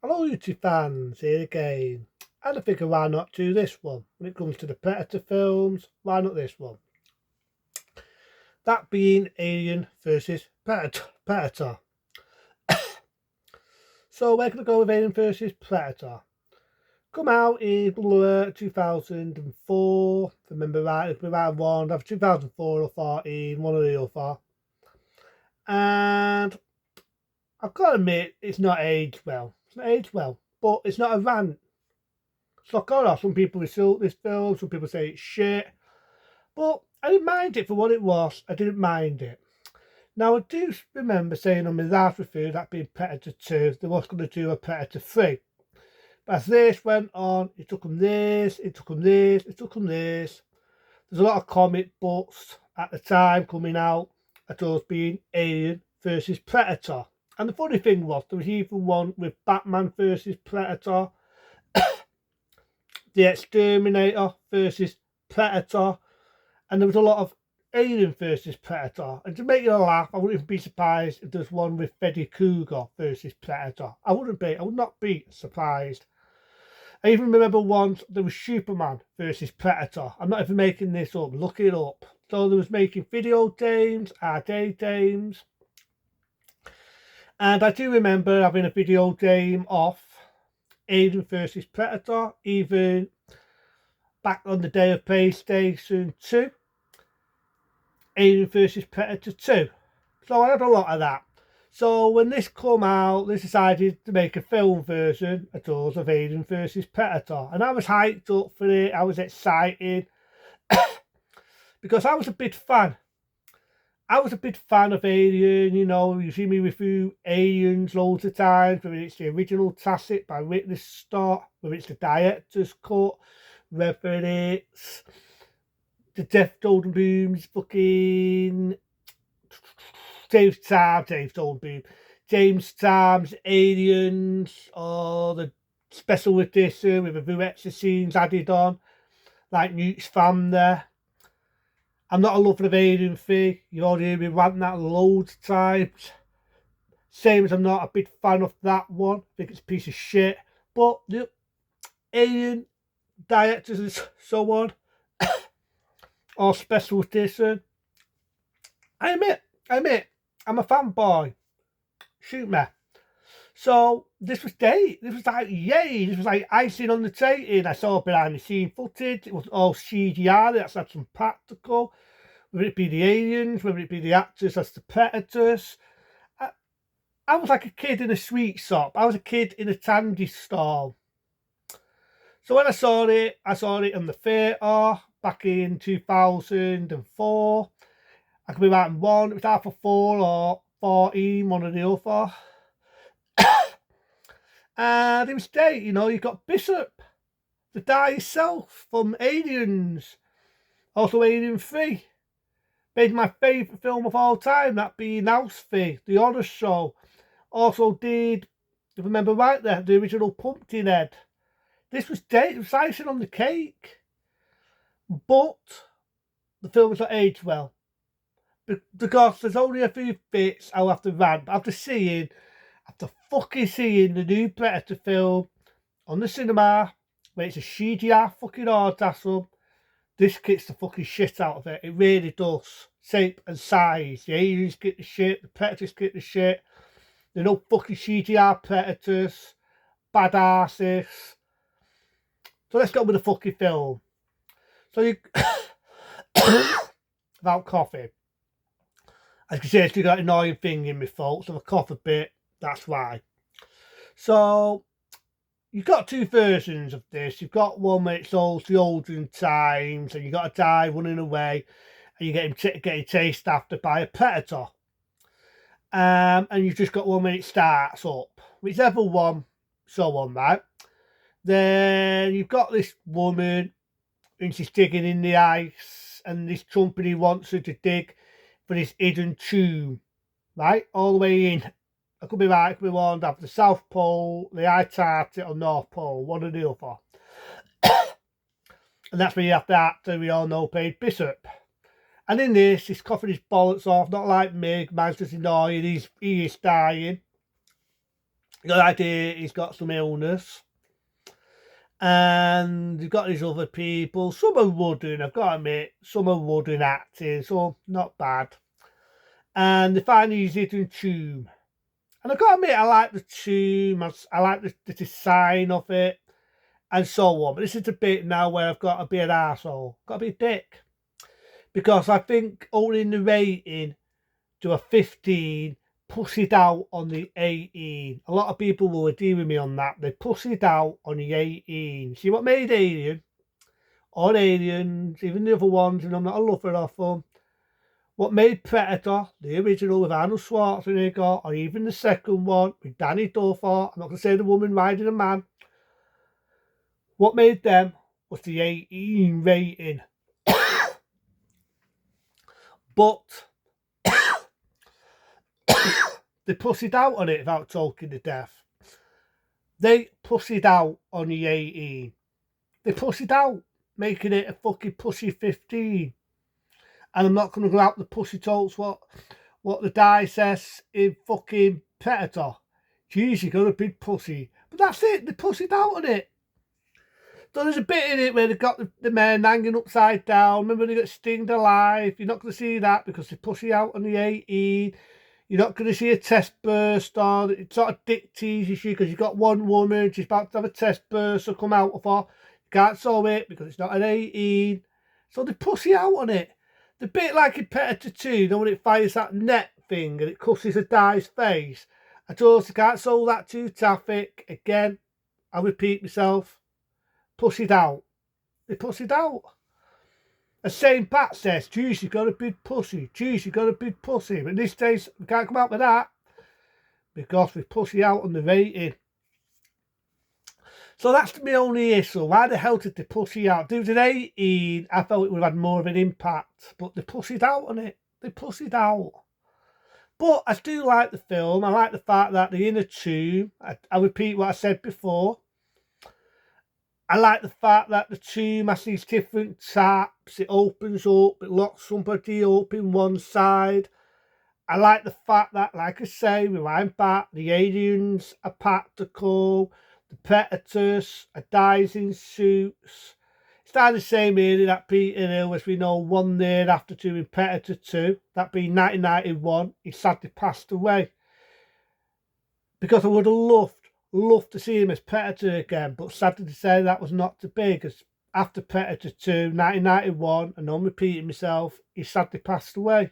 Hello YouTube fans, here again. And I figure why not do this one? When it comes to the Predator films, why not this one? That being Alien versus Predator. So we're going to go with Alien versus Predator. Come out in 2004, if I remember right, if we might have one, 2004 or 14, one of the other. And I've got to admit, it's not aged well. It's not aged well, but it's not a rant. So some people insult this film, some people say it's shit, but I didn't mind it for what it was. I didn't mind it. Now I do remember saying on my last review, that being Predator 2, they was going to do a Predator 3. But as this went on, it took them this, it took them this, it took them this. There's a lot of comic books at the time coming out at us being Alien versus Predator. And the funny thing was, there was even one with Batman versus Predator, The Exterminator versus Predator, and there was a lot of Alien versus Predator. And to make you laugh, I wouldn't even be surprised if there's one with Freddy Krueger versus Predator. I would not be surprised. I even remember once there was Superman versus Predator. I'm not even making this up, look it up. So there was making video games, arcade games. And I do remember having a video game off Alien versus Predator, even back on the day of PlayStation 2, Alien versus Predator 2. So I had a lot of that. So when this come out, they decided to make a film version of Alien versus Predator. And I was hyped up for it, I was excited, because I was a big fan. I was a big fan of Alien, you see me review Aliens loads of times, whether it's the original classic by Ridley Scott, whether it's the director's cut, whether it's the Jeff Goldblum's fucking James Time's Aliens, or the special edition with a few extra scenes added on, like Newt's fam there. I'm not a lover of Alien 3. You've already heard me rant that loads of times. Same as I'm not a big fan of that one. I think it's a piece of shit. But the Alien directors and so on, or special edition, I admit, I'm a fanboy. Shoot me. So this was great. This was like, yay. This was like icing on the cake. And I saw behind the scene footage. It was all CGI. That's had some practical. Whether it be the aliens, whether it be the actors as the predators. I was like a kid in a sweet shop. I was a kid in a candy stall. So when I saw it in the theatre back in 2004. I could be right in one. It was either 4 or 14, one or the other. And it was great, you've got Bishop, the guy himself from Aliens, also Alien 3. Made my favourite film of all time, that being House 3, the horror show. Also did, if I remember right there, the original Pumpkinhead. This was great, it was icing on the cake. But the film was not aged well. Because there's only a few bits I'll have to rant. After fucking seeing the new Predator film on the cinema, where it's a CGI fucking orgasm, this kicks the fucking shit out of it. It really does. Shape and size. The aliens get the shit, the Predators get the shit. They're no fucking CGI Predators. Badasses. So let's go with the fucking film. So you... Without coffee. As you can see, I still got an annoying thing in my throat, so if I cough a bit, that's why. So, you've got two versions of this. You've got one where it's all the olden times, and you've got a guy running away, and you get him getting chased after by a predator. And you've just got one where it starts up. Whichever one, so on, right? Then you've got this woman, and she's digging in the ice, and this company wants her to dig for this hidden tomb, right? All the way in. I could be right, I could be wrong. Have the South Pole, the Antarctic, or North Pole, one or the other. And that's where you have the actor we all know played Bishop. And in this, he's coughing his bollocks off, not like Mig, man's just annoying, he is dying. You got the idea he's got some illness. And you've got these other people. Some are wooden, I've got to admit. Some are wooden acting, so not bad. And they find he's hidden tomb. And I've got to admit, I like the tomb. I like the design of it. And so on. But this is the bit now where I've got to be an arsehole. Got to be a dick. Because I think owning the rating to a 15 pussied out on the 18. A lot of people will agree with me on that. They pussied out on the 18. See what made Alien, or Aliens, even the other ones, and I'm not a lover of them. What made Predator, the original with Arnold Schwarzenegger, or even the second one with Danny Duffer, I'm not going to say the woman riding a man. What made them was the 18 rating. But they pussied out on it without talking to death. They pussied out on the 18. They pussied out, making it a fucking pussy 15. And I'm not going to go out the pussy talks what the guy says in fucking Predator. Jeez, you got a big pussy. But that's it, they pussied out on it. So there's a bit in it where they've got the men hanging upside down. Remember, they got stinged alive. You're not going to see that because they pussy out on the 18. You're not going to see a test burst on. It sort of dick teases you because you've got one woman, she's about to have a test burst, so come out of her. You can't show it because it's not an 18. So they pussy out on it. The bit like in Predator 2, you know, when it fires that net thing and it cusses a guy's face. I just can't show that too traffic. Again, I repeat myself. Pussied out. They pussied out. As St. Pat says, geez, you got a big pussy. Geez, you got a big pussy. But in this case, we can't come out with that because we pussy out on the rating. So that's my only issue. Why the hell did they pussy out? If it was an 18, I felt it would have had more of an impact. But they pussied out on it. They pussied out. But I do like the film. I like the fact that the inner tomb, I repeat what I said before. I like the fact that the tomb has these different taps. It opens up, it locks somebody up in one side. I like the fact that, like I say, rewind back, the aliens are practical, the predators are guys in suits. It's not the same area that Peter Hill, as we know, 1 year after doing Predator 2, that being 1991, he sadly passed away. Because I would have loved to see him as Predator again, but sadly to say that was not to be, because after Predator 2, 1991, and I'm repeating myself, he sadly passed away.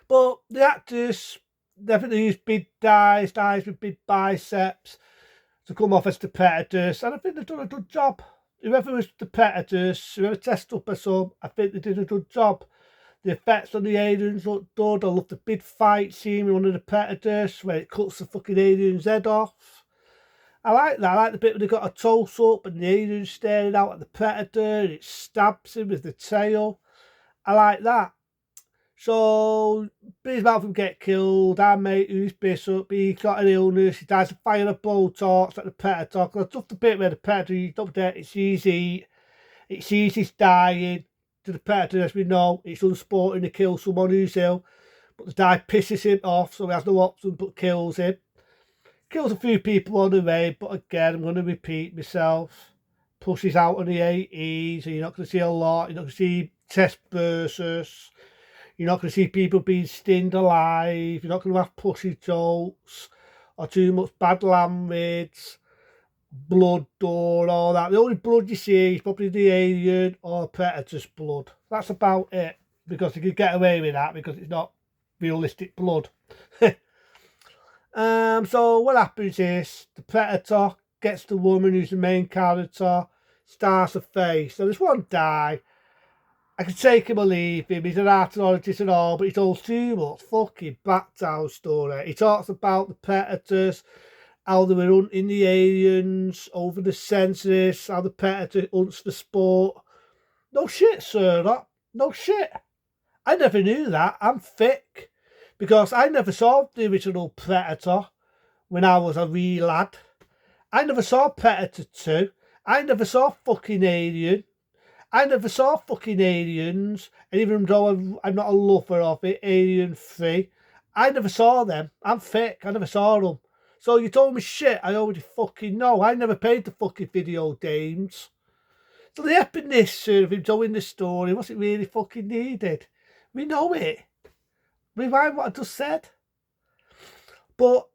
But the actors definitely use big guys with big biceps to come off as the Predators, and I think they've done a good job. Whoever was the Predators, whoever tested up as some, I think they did a good job. The effects on the aliens look good. I love the big fight scene with one of the Predators where it cuts the fucking alien's head off. I like that. I like the bit where they got a toss up and the alien's staring out at the Predator and it stabs him with the tail. I like that. So, Bill's about to get killed. Our mate, who's Bishop, he's got an illness. He dies of fire a blowtorch at the Predator. I love the bit where the Predator, you don't forget, it sees he's dying. To the Predator, as we know, it's unsporting to kill someone who's ill, but the guy pisses him off, so he has no option but kills him. Kills a few people on the way, but again, I'm going to repeat myself. Pushes out on the 80s, so you're not going to see a lot. You're not going to see chest bursts. You're not going to see people being skinned alive. You're not going to have pussy jokes or too much bad language. Blood, door, all that. The only blood you see is probably the alien or Predator's blood. That's about it. Because you could get away with that because it's not realistic blood. So what happens is the Predator gets the woman who's the main character, starts a face. So there's one guy. I can take him or leave him. He's an archaeologist and all, but he told too much fucking backdown story. He talks about the Predators, how they were hunting the aliens over the census, how the Predator hunts for sport. No shit, sir. No shit. I never knew that. I'm thick. Because I never saw the original Predator when I was a wee lad. I never saw Predator 2. I never saw fucking Alien. I never saw fucking Aliens. And even though I'm not a lover of it, Alien 3, I never saw them. I'm thick. I never saw them. So you told me shit I already fucking know. I never paid the fucking video games. So the epicness of him telling the story wasn't really fucking needed. We know it. Rewind what I just said. But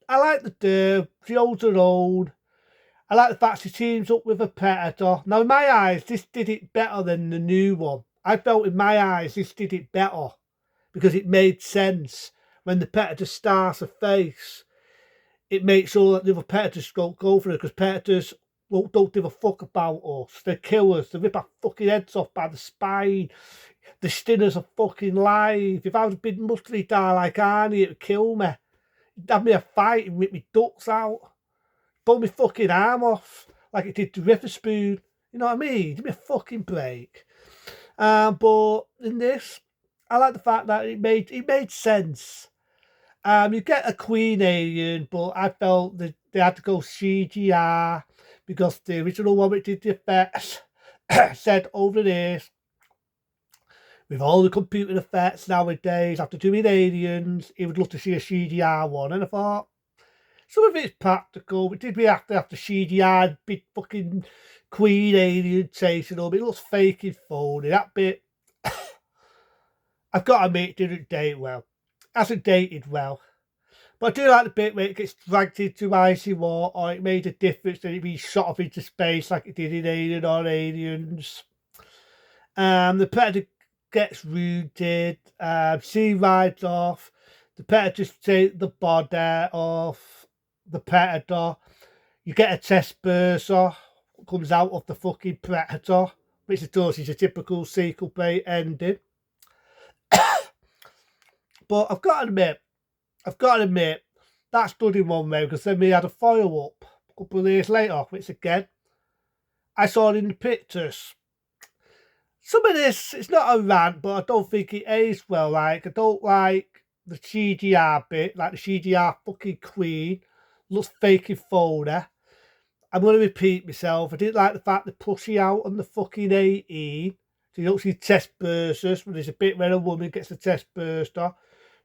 I like the old are old. I like the fact she teams up with a predator. Now, in my eyes, this did it better than the new one. I felt in my eyes this did it better because it made sense. When the predator starts a face, it makes sure that the other predators don't go for it because predators don't give a fuck about us. They're killers. They rip our fucking heads off by the spine. The Stinners are fucking live. If I was a big muscly guy like Arnie, it would kill me. It'd have me a fight and rip me ducks out. Pull my fucking arm off like it did to Witherspoon. You know what I mean? Give me a fucking break. But in this, I like the fact that it made sense. You get a queen alien, but I felt that they had to go CGI because the original one which did the effects said over this, with all the computer effects nowadays, after doing aliens, he would love to see a CGI one. And I thought, some of it's practical, but did we have to have the CGI big fucking queen alien chasing them? It looks fake and phony. That bit, I've got to admit, it didn't date well. It hasn't dated well. But I do like the bit where it gets dragged into icy water, or it made a difference that it be shot off into space like it did in Alien or Aliens. The predator gets rooted, sea rides off, the predator just takes the body off the predator. You get a chest burster, comes out of the fucking predator, which of course is a typical sequel bait ending. But I've got to admit, that's done in one way because then we had a follow-up a couple of years later, which again, I saw in the pictures. Some of this, it's not a rant, but I don't think it aged well. Like, I don't like the CGI bit, like the CGI fucking queen. Looks fake and phony. I'm going to repeat myself. I didn't like the fact they push you out on the fucking 18. So you don't see chest bursters, but there's a bit where a woman gets a chest burster.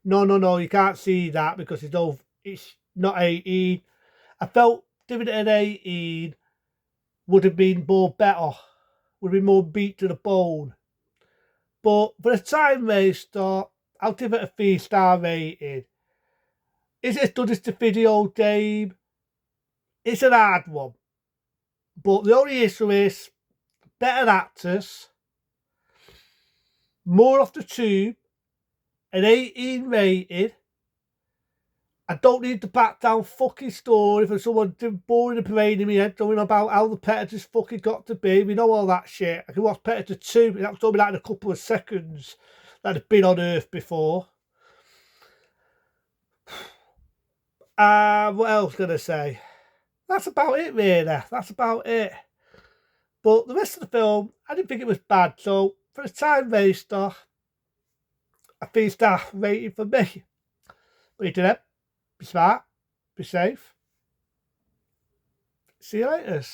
No, you can't see that because it's not 18. I felt giving it an 18 would have been more better, would have been more beat to the bone. But for a time waster, I'll give it a 3-star rating. Is it as good as the video game? It's an hard one. But the only issue is better actors, more off the tube, an 18 rated. I don't need to back down fucking story for someone boring the brain in me head talking about how the Predator's fucking got to be. We know all that shit. I can watch Predator 2, that was only like in a couple of seconds that had been on Earth before. What else can I say? That's about it, really. That's about it. But the rest of the film, I didn't think it was bad. So, for a time waster, a 3-star rating for me. But you did it. Be smart. Be safe. See you later.